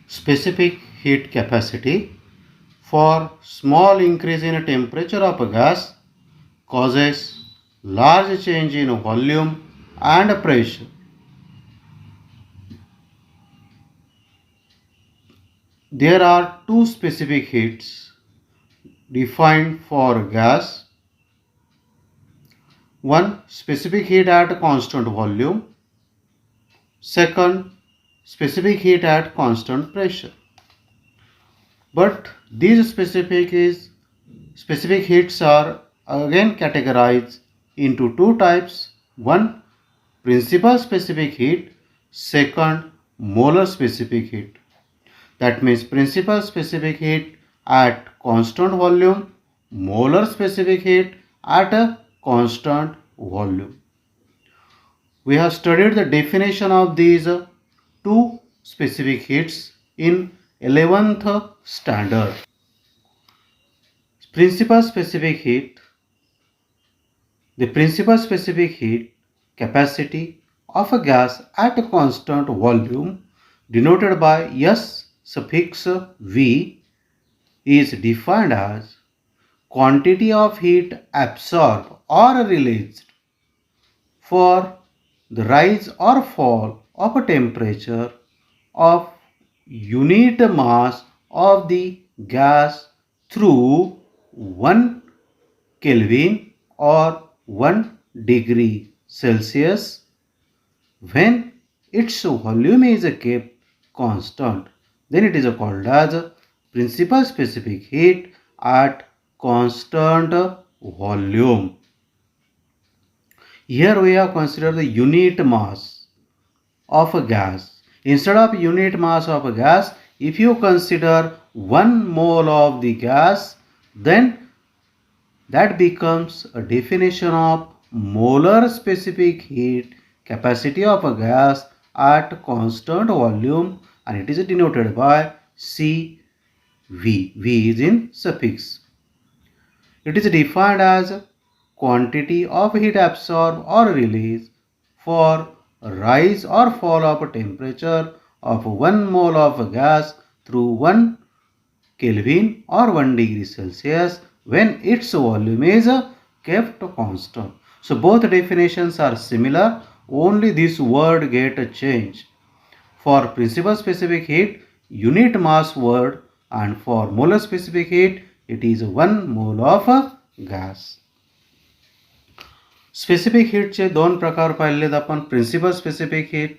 Specific heat capacity for small increase in temperature of a gas causes large change in volume and pressure. There are two specific heats defined for gas. One, specific heat at constant volume. Second, specific heat at constant pressure. But these specific heats are again categorized into two types. One, principal specific heat. Second, molar specific heat. That means principal specific heat at constant volume, molar specific heat at a constant volume. We have studied the definition of these two specific heats in 11th standard. Principal specific heat. The principal specific heat capacity of a gas at a constant volume denoted by S suffix V is defined as quantity of heat absorbed or released for the rise or fall of a temperature of unit mass of the gas through 1 Kelvin or 1 degree Celsius when its volume is kept constant. Then it is called as principal specific heat at constant volume. Here we have considered the unit mass of a gas. Instead of unit mass of a gas, if you consider 1 mole of the gas, then that becomes a definition of molar specific heat capacity of a gas at constant volume, and it is denoted by CV. V is in suffix. It is defined as quantity of heat absorbed or released for rise or fall of temperature of 1 mole of gas through 1 Kelvin or 1 degree Celsius when its volume is kept constant. So both definitions are similar, only this word get changed. For principal specific heat, unit mass word, and for molar specific heat, it is 1 mole of gas. Specific हीटचे दोन प्रकार पाहिलेत आपण, principal specific heat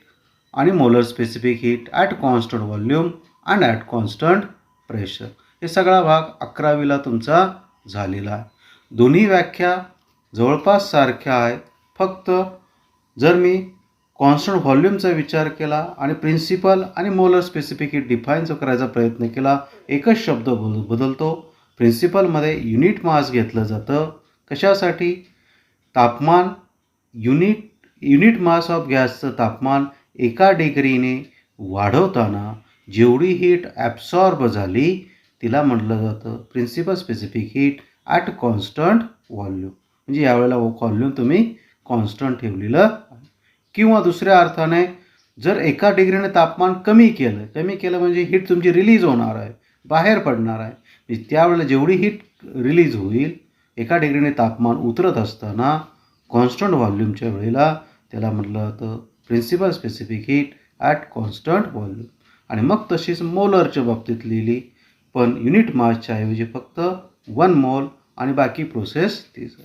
आणि molar specific heat at constant volume and at constant pressure. हे सगळा भाग 11वीला तुमचा झालेला आहे. दोन्ही व्याख्या जवळपास सारख्या आहेत, फक्त जर मी कॉन्स्टंट व्हॉल्यूमचा विचार केला आणि प्रिन्सिपल आणि मोलर स्पेसिफिक हीट डिफाईन करायचा प्रयत्न केला, एकच शब्द बदलतो. प्रिन्सिपलमध्ये युनिट मास घेतलं जातं. कशासाठी? तापमान युनिट मास ऑफ गॅसचं तापमान 1 डिग्रीने वाढवताना जेवढी हीट ॲब्सॉर्ब झाली तिला म्हटलं जातं principal specific heat at constant volume. म्हणजे यावेळेला व्हॉल्यूम तुम्ही कॉन्स्टंट ठेवलेलं. किंवा दुसऱ्या अर्थाने जर 1 डिग्रीने तापमान कमी केलं म्हणजे हीट तुमची रिलीज होणार आहे, बाहेर पडणार आहे. म्हणजे त्यावेळेला जेवढी हीट रिलीज होईल 1 डिग्रीने तापमान उतरत असताना कॉन्स्टंट व्हॉल्यूमच्या वेळेला त्याला म्हटलं जातं principal specific heat at constant volume. आणि मग तशीच मोलरच्या बाबतीत लिहिली, पण युनिट मासच्या ऐवजी फक्त 1 मोल आणि बाकी प्रोसेस तीच.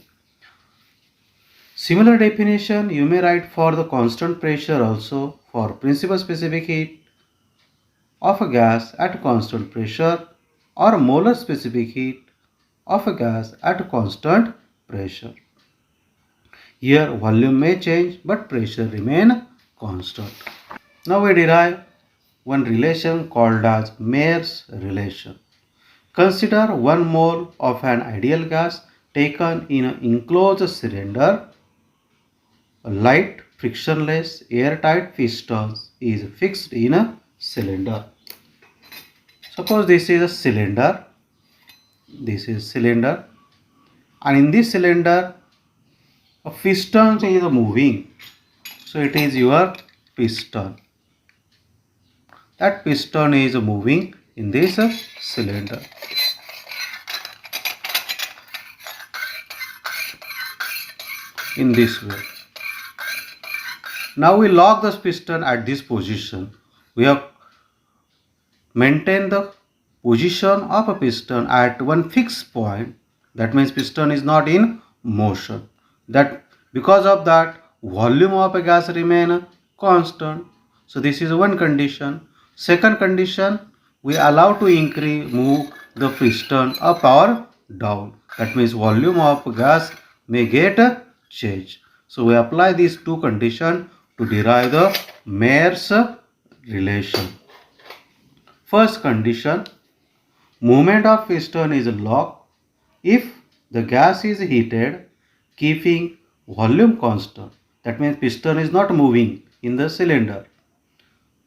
Similar definition you may write for the constant pressure also for principal specific heat of a gas at constant pressure or molar specific heat of a gas at constant pressure. Here volume may change but pressure remain constant. Now we derive one relation called as Mayer's relation. Consider 1 mole of an ideal gas taken in an enclosed cylinder. A light, frictionless, airtight piston is fixed in a cylinder. Suppose this is a cylinder. This is cylinder, and in this cylinder, a piston is moving. So it is your piston. that piston is moving in this cylinder. In this way. Now we lock this piston at this position. We have maintained the position of a piston at one fixed point. That means piston is not in motion. That because of that volume of a gas remain constant. So this is one condition. Second condition, we allow to move the piston up or down. That means volume of gas may get changed. So we apply these two conditions to derive the Mayer's relation. First condition, movement of piston is locked if the gas is heated keeping volume constant. That means piston is not moving in the cylinder.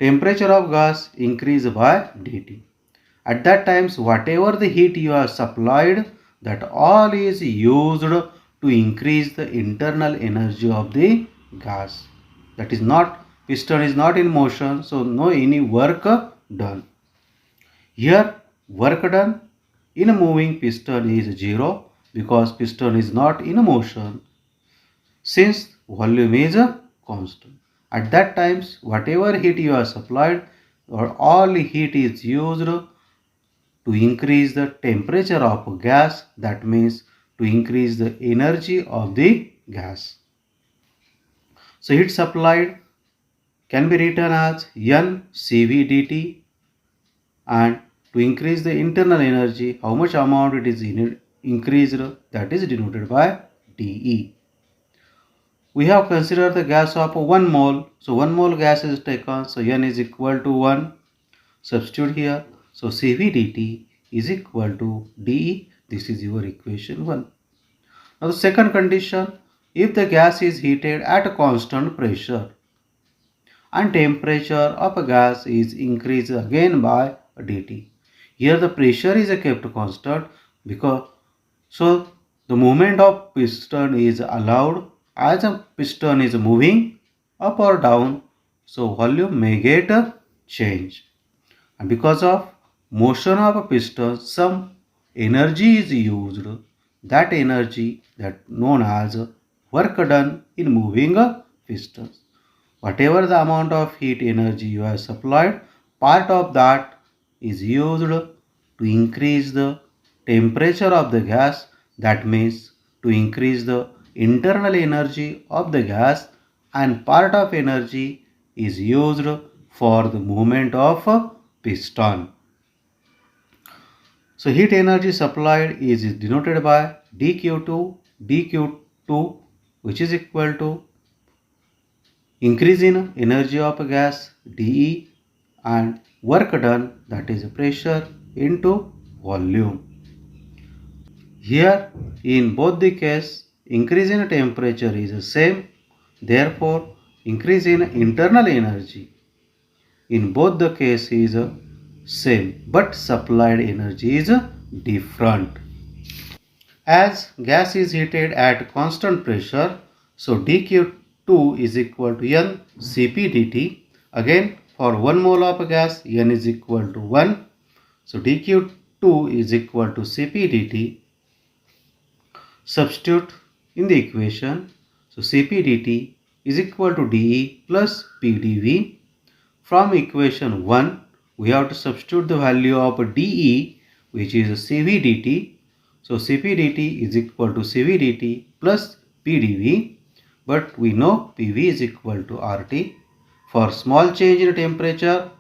Temperature of gas increase by dT. At that times whatever the heat you have supplied, that all is used to increase the internal energy of the gas. That is not, piston is not in motion, so no any work done. Here work done in a moving piston is 0 because piston is not in motion since volume is a constant. At that times whatever heat you have supplied or all heat is used to increase the temperature of gas, that means to increase the energy of the gas. So heat supplied can be written as N CV dt, and to increase the internal energy, how much amount it is increased, that is denoted by dE. We have considered the gas of 1 mole. So 1 mole gas is taken. So N is equal to 1. Substitute here. So Cv dt is equal to dE. This is your equation 1. Now the second condition, if the gas is heated at a constant pressure and temperature of a gas is increased again by dT. Here the pressure is kept constant because so the movement of piston is allowed as a piston is moving up or down, so volume may get a change. And because of motion of a piston, some energy is used. That energy that known as work done in moving a piston. Whatever the amount of heat energy you have supplied, part of that is used to increase the temperature of the gas. That means to increase the internal energy of the gas, and part of energy is used for the movement of a piston. So heat energy supplied is denoted by dQ2 which is equal to increase in energy of a gas dE and work done, that is pressure into volume. Here in both the case increase in temperature is the same, therefore increase in internal energy in both the case is same, but supplied energy is different. As gas is heated at constant pressure, so dQ2 is equal to N Cp dt. Again for 1 mole of gas N is equal to 1. So dQ2 is equal to Cp dt. Substitute in the equation. So Cp dt is equal to dE plus PdV. From equation 1 we have to substitute the value of dE, which is Cv dt. So Cp dt is equal to Cv dt plus PdV, but we know PV is equal to RT. For small change in temperature,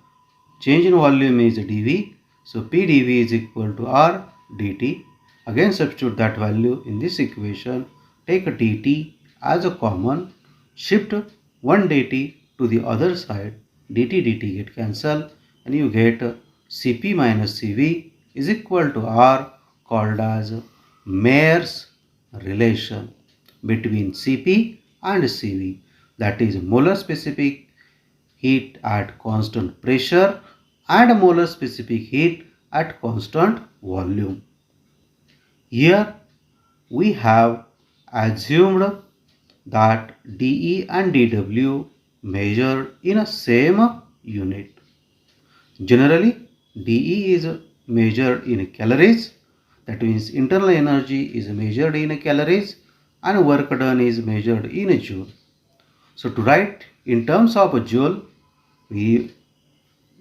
change in volume is dV. So PdV is equal to R dt. Again substitute that value in this equation. Take dt as a common. Shift one dt to the other side. Dt get cancelled and you get Cp minus Cv is equal to R, called as Mayer's relation between Cp and Cv, that is molar specific heat at constant pressure and molar specific heat at constant volume. Here we have assumed that dE and dW measured in a same unit. Generally, dE is measured in calories. That means internal energy is measured in calories and work done is measured in joule. So to write in terms of a joule, we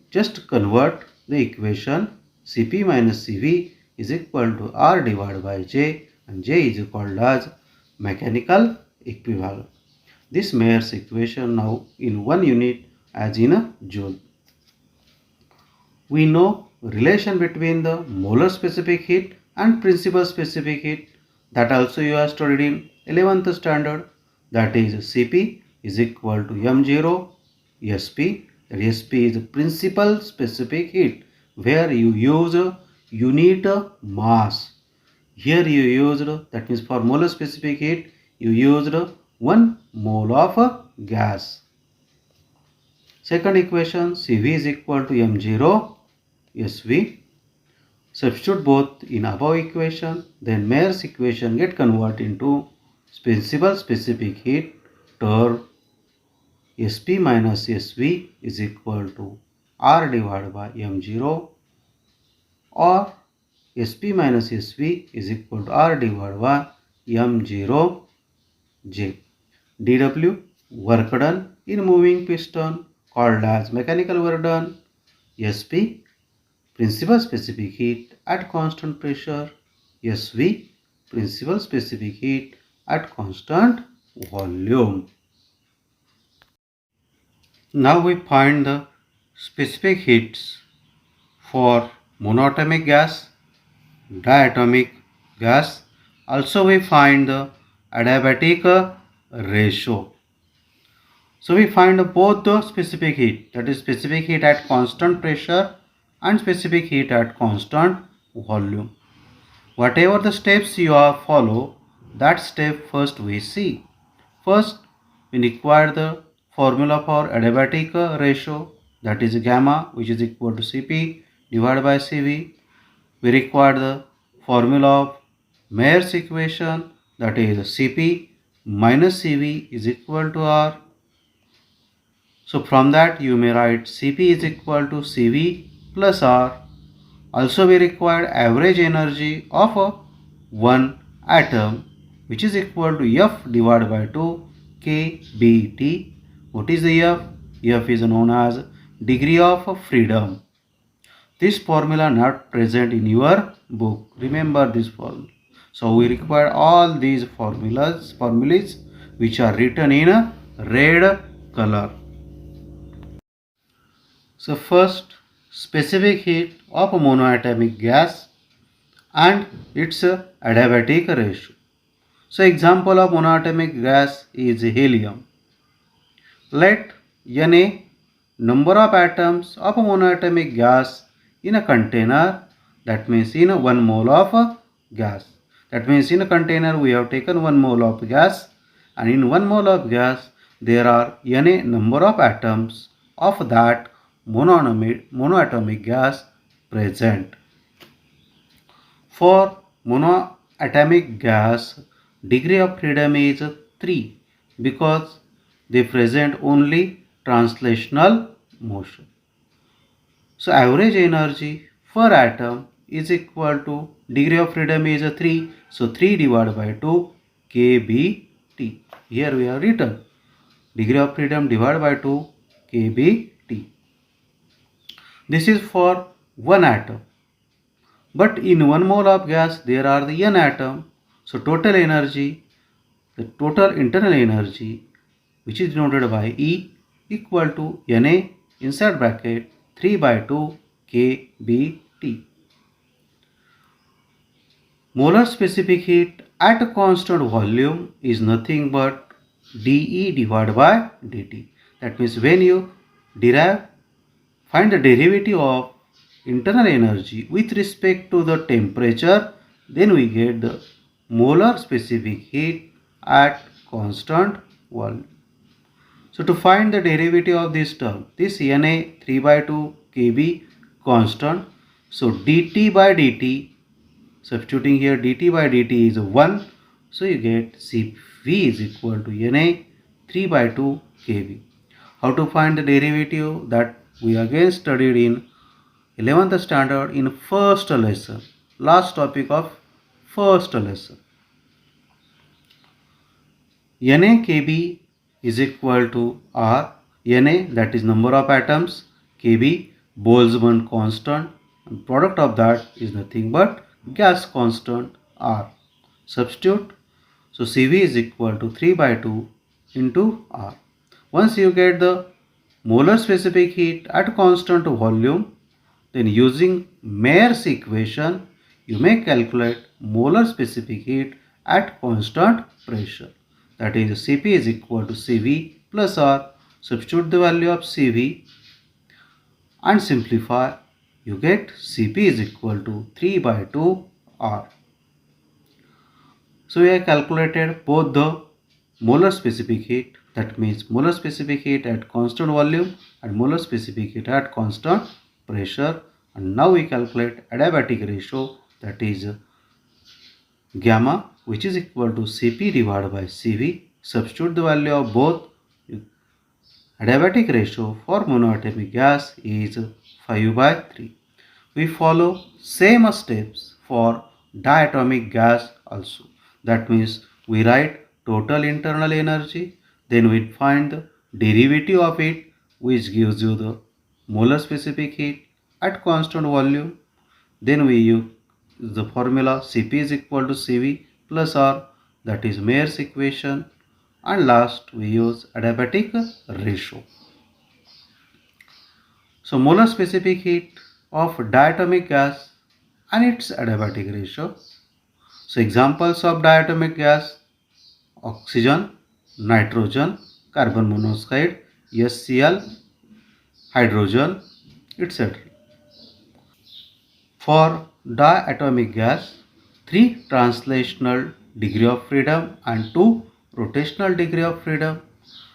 just convert the equation Cp minus Cv is equal to R divided by J, and J is called as mechanical equivalent. This Mayer's equation now in one unit as in a joule. We know relation between the molar specific heat and principal specific heat, that also you have studied in 11th standard, that is Cp is equal to m0 Sp. Sp is principal specific heat, where you use unit mass. Here you used, that means for molar specific heat you used 1 mole of gas. Second equation, Cv is equal to m0 Sv. Substitute both in above equation, then Mayer's equation get converted into principal specific heat term Sp minus Sv is equal to R divided by m0, or Sp minus Sv is equal to R divided by m0 J. dW, work done in moving piston, called as mechanical work done. Sp, principal specific heat at constant pressure. Sv, principal specific heat at constant volume. Now we find the specific heats for monatomic gas, diatomic gas. Also we find the adiabatic ratio. So we find both the specific heat, that is specific heat at constant pressure and specific heat at constant volume. Whatever the steps you have follow, that step first we see. First, we require the formula for adiabatic ratio, that is gamma, which is equal to Cp divided by Cv. We require the formula of Mayer's equation, that is Cp minus Cv is equal to R. So from that you may write Cp is equal to Cv plus R. Also we require average energy of one atom, which is equal to F divided by 2 kBT. What is the F? F is known as degree of freedom. This formula not present in your book. Remember this formula. So we require all these formulas which are written in a red color. So first, specific heat of a monoatomic gas and its adiabatic ratio. So example of monoatomic gas is helium. Let Na number of atoms of a monoatomic gas in a container, that means in a 1 mole of gas. That means in a container we have taken 1 mole of gas, and in 1 mole of gas there are Na number of atoms of that monoatomic gas present. For monoatomic gas, degree of freedom is 3 because they present only translational motion. So average energy per atom is equal to, degree of freedom is 3, so 3 divided by 2 kBT. Here we have written degree of freedom divided by 2 kBT. This is for one atom. But in 1 mole of gas there are the n atom. So total energy, the total internal energy, which is denoted by E, equal to Na inside bracket 3 by 2 kBT. Molar specific heat at a constant volume is nothing but dE divided by dt. That means when you find the derivative of internal energy with respect to the temperature, then we get the molar specific heat at constant volume. So to find the derivative of this term, this Na 3 by 2 kB constant, so dt by dt, substituting here dt by dt is 1, so you get Cv is equal to Na 3 by 2 kB. How to find the derivative, that we again studied in 11th standard in first lesson, last topic of first lesson. NaKb is equal to R. Na, that is number of atoms, Kb Boltzmann constant, and product of that is nothing but gas constant R. Substitute. So Cv is equal to 3 by 2 into R. Once you get the molar specific heat at constant volume, then using Mayer's equation, you may calculate molar specific heat at constant pressure. That is Cp is equal to Cv plus R. Substitute the value of Cv and simplify. You get Cp is equal to 3 by 2 R. So we have calculated both the molar specific heat, that means molar specific heat at constant volume and molar specific heat at constant pressure, and now we calculate adiabatic ratio, that is gamma, which is equal to Cp divided by Cv. Substitute the value of both. Adiabatic ratio for monoatomic gas is 5 by 3. We follow same steps for diatomic gas also. That means we write total internal energy, then we find the derivative of it, which gives you the molar specific heat at constant volume. Then we use the formula Cp is equal to Cv plus R, that is Mayer's equation, and last we use adiabatic ratio. So molar specific heat of diatomic gas and its adiabatic ratio. So examples of diatomic gas: oxygen, nitrogen, carbon monoxide, HCl, hydrogen, etc. For diatomic gas, 3 translational degree of freedom and 2 rotational degree of freedom.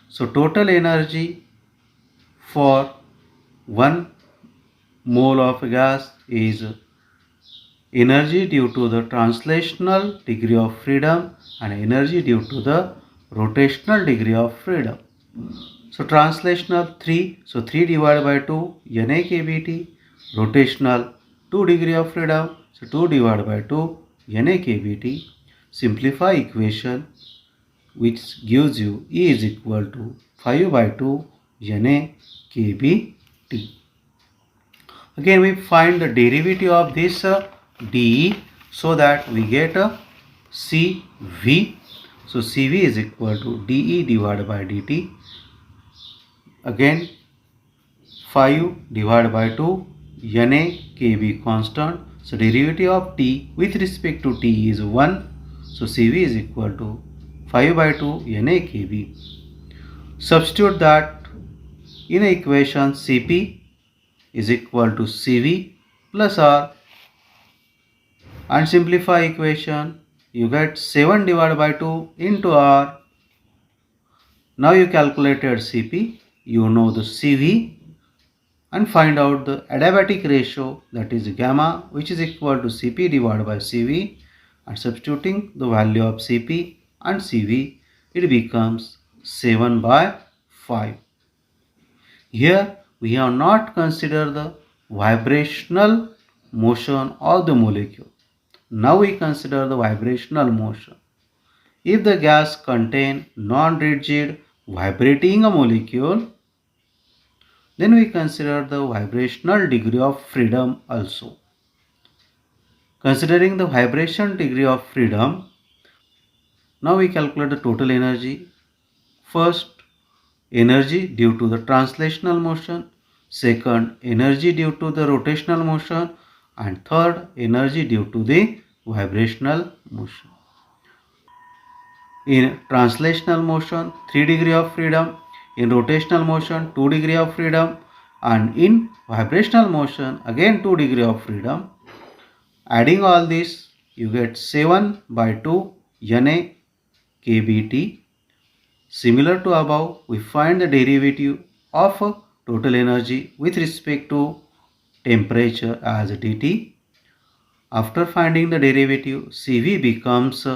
So total energy for 1 mole of gas is energy due to the translational degree of freedom and energy due to the rotational degree of freedom. So translational 3, so 3 divided by 2 NaKBT, rotational 2 degree of freedom, so 2 divided by 2 NaKBT. Simplify equation, which gives you E is equal to 5 by 2 NaKBT. Again we find the derivative of this dE, so that we get a Cv. So Cv is equal to dE divided by dt. Again 5 divided by 2 NaKb constant. So derivative of t with respect to t is 1. So Cv is equal to 5 by 2 NaKb. Substitute that in equation. Cp is equal to Cv plus R, and simplify equation. You get 7 divided by 2 into R. Now you calculated Cp, you know the Cv, and find out the adiabatic ratio, that is gamma, which is equal to Cp divided by Cv, and substituting the value of Cp and Cv, it becomes 7 by 5. Here we have not considered the vibrational motion of the molecule. Now we consider the vibrational motion. If the gas contains non-rigid vibrating a molecule, then we consider the vibrational degree of freedom also. Considering the vibration degree of freedom, now we calculate the total energy. First, energy due to the translational motion. Second, energy due to the rotational motion. And third, energy due to the vibrational motion. In translational motion, 3 degree of freedom. In rotational motion, 2 degree of freedom. And in vibrational motion, again 2 degree of freedom. Adding all this, you get 7 by 2 NaKBT. Similar to above, we find the derivative of total energy with respect to temperature as dt. After finding the derivative, Cv becomes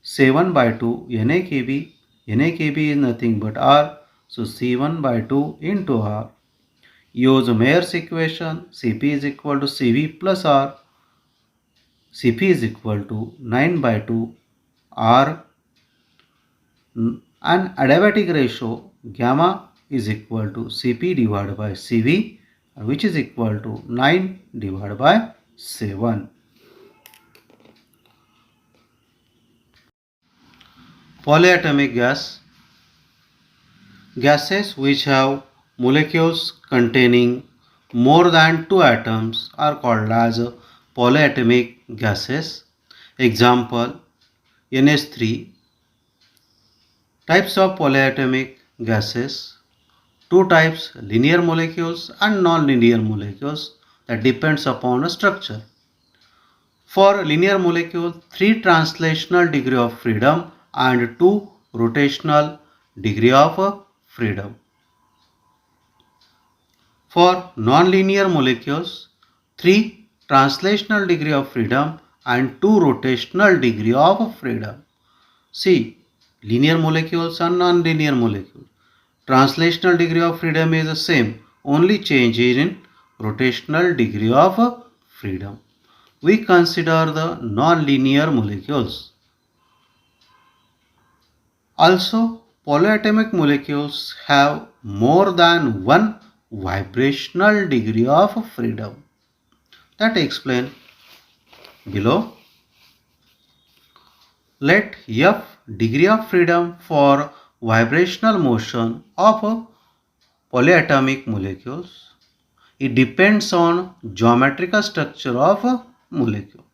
7 by 2 NaKb. NaKb is nothing but R. So C1 by 2 into R. Use Mayer's equation. Cp is equal to Cv plus R. Cp is equal to 9 by 2 R. And adiabatic ratio gamma is equal to Cp divided by Cv, which is equal to 9 divided by 7. Polyatomic gas. Gases which have molecules containing more than 2 atoms are called as polyatomic gases. Example, NH3. Types of polyatomic gases. Two types, linear molecules and non-linear molecules, that depends upon a structure. For linear molecule, 3 translational degree of freedom and 2 rotational degree of freedom. For non-linear molecules, 3 translational degree of freedom and 2 rotational degree of freedom. See, linear molecules and non-linear molecules. Translational degree of freedom is the same, only change is in rotational degree of freedom. We consider the non-linear molecules. Also, polyatomic molecules have more than one vibrational degree of freedom. That explain below. Let F degree of freedom for vibrational motion of polyatomic molecules. It depends on geometrical structure of a molecule.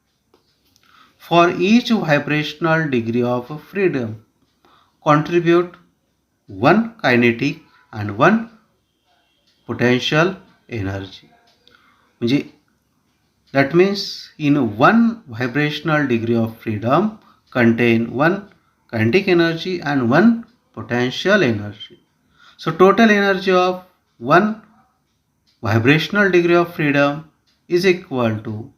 For each vibrational degree of freedom, contribute one kinetic and one potential energy. That means in one vibrational degree of freedom contain one kinetic energy and one potential energy. So total energy of one vibrational degree of freedom is equal to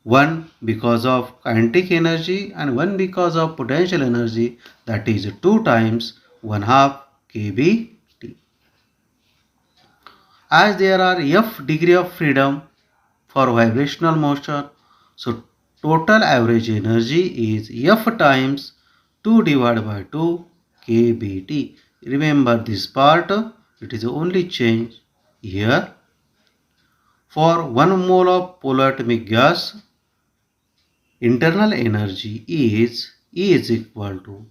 1 because of kinetic energy and 1 because of potential energy, that is 2 times 1/2 kBT. As there are F degree of freedom for vibrational motion, so total average energy is F times 2 divided by 2 kBT. Remember this part, it is only change here. For 1 mole of polyatomic gas, internal energy is E is equal to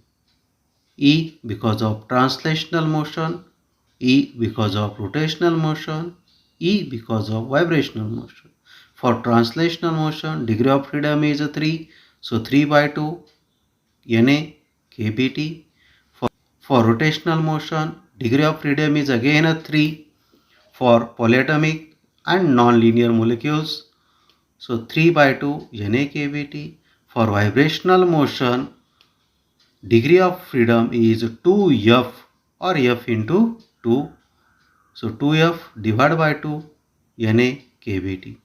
E because of translational motion, E because of rotational motion, E because of vibrational motion. For translational motion, degree of freedom is 3, so 3 by 2 Na kBT. For rotational motion, degree of freedom is again 3 for polyatomic and non-linear molecules. So 3 by 2 Na kBT. For vibrational motion, degree of freedom is 2F or F into 2. So 2F divided by 2 Na kBT.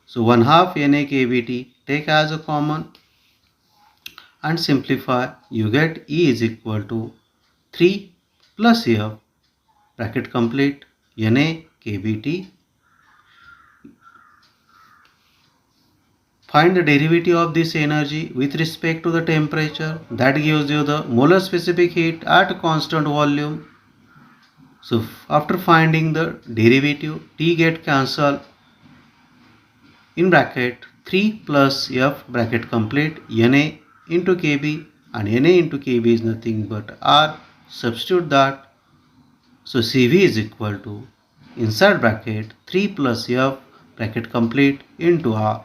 So 1/2 Na kBT take as a common and simplify. You get E is equal to 3 plus F bracket complete Na kBT. Find the derivative of this energy with respect to the temperature. That gives you the molar specific heat at constant volume. So after finding the derivative, T get cancelled. In bracket 3 plus F bracket complete Na into Kb, and Na into Kb is nothing but R. Substitute that. So Cv is equal to inside bracket 3 plus F bracket complete into R.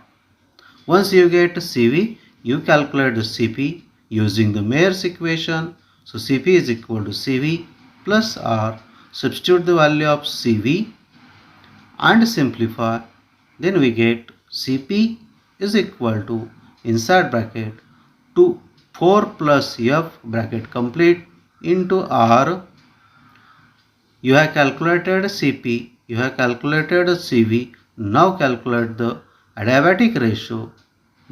Once you get Cv, you calculate the Cp using the Mayer's equation. So Cp is equal to Cv plus R. Substitute the value of Cv and simplify. Then we get Cp is equal to inside bracket 4 plus F bracket complete into R. You have calculated Cp, you have calculated Cv. Now calculate the adiabatic ratio.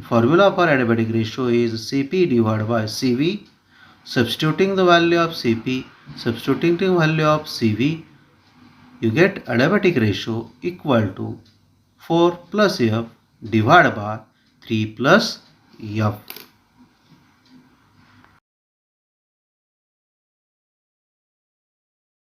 Formula for adiabatic ratio is Cp divided by Cv. Substituting the value of Cp, substituting the value of Cv, you get adiabatic ratio equal to 4 plus F divided by 3 plus F.